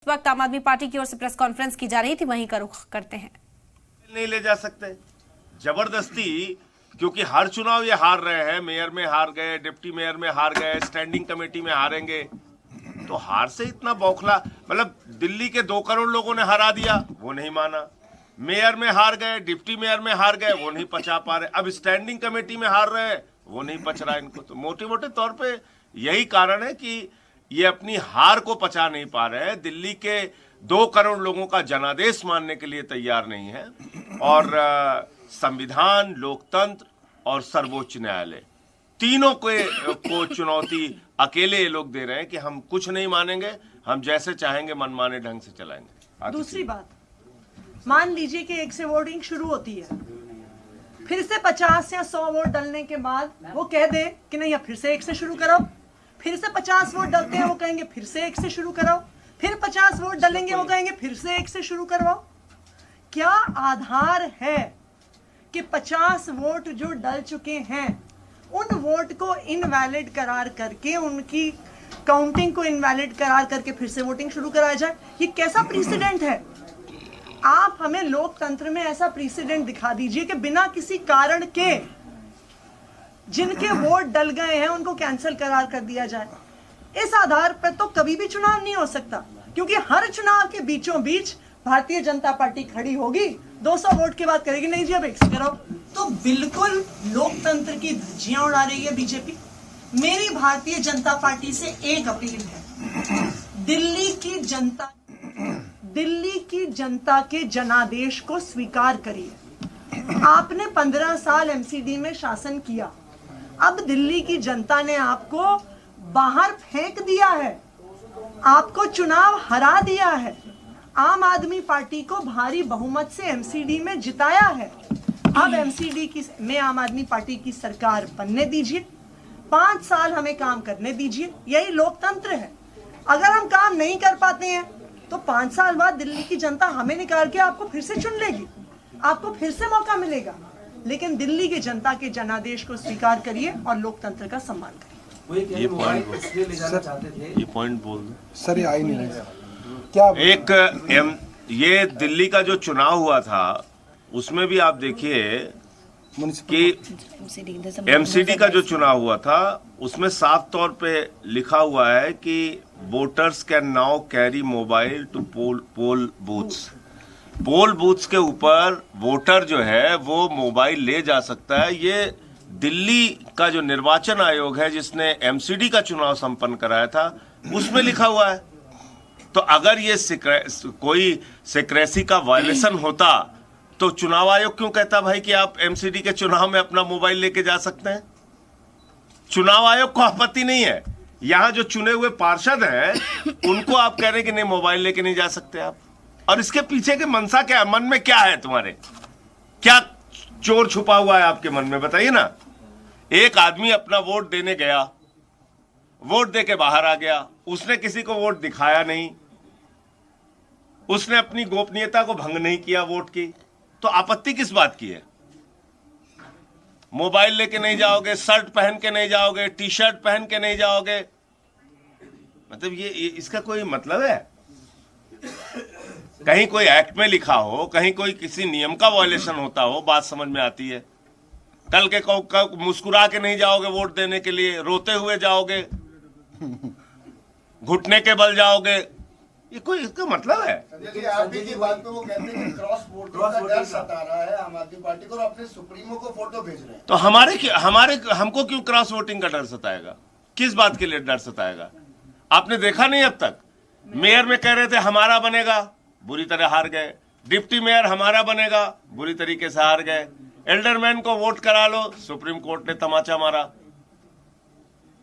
इस वक्त आम आदमी पार्टी की ओर से प्रेस कॉन्फ्रेंस की जा रही थी, वहीं का रुख करते हैं। नहीं ले जा सकते जबरदस्ती, क्योंकि हर चुनाव ये हार रहे हैं। मेयर में हार गए, डिप्टी मेयर में हार गए, स्टैंडिंग कमेटी में हारेंगे, तो हार से इतना बौखला। मतलब दिल्ली के 2 करोड़ लोगों ने हरा दिया, वो नहीं माना। मेयर में हार गए, डिप्टी मेयर में हार गए, वो नहीं पचा पा रहे। अब स्टैंडिंग कमेटी में हार रहे हैं, वो नहीं पच रहा इनको। तो मोटे मोटे तौर पे यही कारण है कि ये अपनी हार को पचा नहीं पा रहे हैं। दिल्ली के 2 करोड़ लोगों का जनादेश मानने के लिए तैयार नहीं है। और संविधान, लोकतंत्र और सर्वोच्च न्यायालय, तीनों को चुनौती अकेले ये लोग दे रहे हैं कि हम कुछ नहीं मानेंगे, हम जैसे चाहेंगे मनमाने ढंग से चलाएंगे। दूसरी बात, मान लीजिए कि 1 से वोटिंग शुरू होती है, फिर से 50 या 100 वोट डलने के बाद वो कह दे कि नहीं अब फिर से 1 से शुरू कराओ, फिर से 50 वोट डलते हैं, वो कहेंगे फिर से 1 से शुरू कराओ, फिर 50 वोट डलेंगे, वो कहेंगे फिर से 1 से शुरू करवाओ। क्या आधार है कि 50 वोट जो डल चुके हैं उन वोट को इनवैलिड करार करके, उनकी काउंटिंग को इनवैलिड करार करके फिर से वोटिंग शुरू कराया जाए? ये कैसा प्रेसिडेंट है? आप हमें लोकतंत्र में ऐसा प्रेसिडेंट दिखा दीजिए कि बिना किसी कारण के जिनके वोट डल गए हैं उनको कैंसिल करार कर दिया जाए। इस आधार पर तो कभी भी चुनाव नहीं हो सकता, क्योंकि हर चुनाव के बीचों बीच भारतीय जनता पार्टी खड़ी होगी, 200 वोट के बाद करेगी नहीं जी अब 1 से कराओ। तो बिल्कुल लोकतंत्र की धज्जियां उड़ा रही है बीजेपी। मेरी भारतीय जनता पार्टी से एक अपील है, दिल्ली की जनता के जनादेश को स्वीकार करिए। आपने 15 साल एमसीडी में शासन किया, अब दिल्ली की जनता ने आपको बाहर फेंक दिया है, आपको चुनाव हरा दिया है, आम आदमी पार्टी को भारी बहुमत से एमसीडी में जिताया है। अब एमसीडी में आम आदमी पार्टी की सरकार बनने दीजिए, 5 साल हमें काम करने दीजिए, यही लोकतंत्र है। अगर हम काम नहीं कर पाते हैं तो 5 साल बाद दिल्ली की जनता हमें निकाल के आपको फिर से चुन लेगी, आपको फिर से मौका मिलेगा। लेकिन दिल्ली की जनता के जनादेश को स्वीकार करिए और लोकतंत्र का सम्मान करिए। ये पॉइंट बोल दो सर, ये आई नहीं रहा क्या? ये दिल्ली का जो चुनाव हुआ था उसमें भी आप देखिए कि एमसीडी का जो चुनाव हुआ था उसमें साफ तौर पे लिखा हुआ है कि voters can now carry mobile to poll booths. Poll booths के ऊपर वोटर जो है वो मोबाइल ले जा सकता है। ये दिल्ली का जो निर्वाचन आयोग है जिसने एमसीडी का चुनाव संपन्न कराया था उसमें लिखा हुआ है। तो अगर ये कोई सिक्रेसी का वायलेशन होता तो चुनाव आयोग क्यों कहता भाई कि आप एमसीडी के चुनाव में अपना मोबाइल लेके जा सकते हैं? चुनाव आयोग को आपत्ति नहीं है, यहां जो चुने हुए पार्षद हैं उनको आप कह रहे हैं कि नहीं मोबाइल लेके नहीं जा सकते आप। और इसके पीछे के मनसा क्या है, मन में क्या है तुम्हारे? क्या चोर छुपा हुआ है आपके मन में, बताइए ना। एक आदमी अपना वोट देने गया, वोट दे के बाहर आ गया, उसने किसी को वोट दिखाया नहीं, उसने अपनी गोपनीयता को भंग नहीं किया वोट की, तो आपत्ति किस बात की है? मोबाइल लेके नहीं जाओगे, शर्ट पहन के नहीं जाओगे, टी शर्ट पहन के नहीं जाओगे, मतलब ये इसका कोई मतलब है? कहीं कोई एक्ट में लिखा हो, कहीं कोई किसी नियम का वायलेशन होता हो, बात समझ में आती है। कल के मुस्कुरा के नहीं जाओगे वोट देने के लिए, रोते हुए जाओगे, घुटने के बल जाओगे, ये कोई इसका मतलब है? आरती की बात पे वो कहते हैं कि क्रॉस वोटिंग का डर सता रहा है आम आदमी पार्टी को और अपने सुप्रीमो को फोटो भेज रहे हैं। तो हमको क्यों क्रॉस वोटिंग का डर सताएगा? किस बात के लिए डर सताएगा? आपने देखा नहीं अब तक? मेयर में कह रहे थे हमारा बनेगा, बुरी तरह हार गए। डिप्टी मेयर हमारा बनेगा, बुरी तरीके से हार गए। एल्डरमैन को वोट करा लो, सुप्रीम कोर्ट ने तमाचा मारा।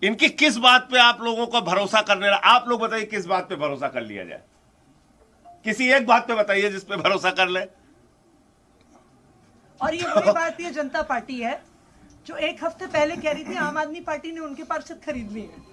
इनकी किस बात पे आप लोगों को भरोसा करने? आप लोग बताइए किस बात पे भरोसा कर लिया जाए? किसी एक बात पे बताइए जिस पे भरोसा कर ले। और ये वही भारतीय जनता पार्टी है जो 1 हफ्ते पहले कह रही थी आम आदमी पार्टी ने उनके पार्षद खरीद लिए हैं।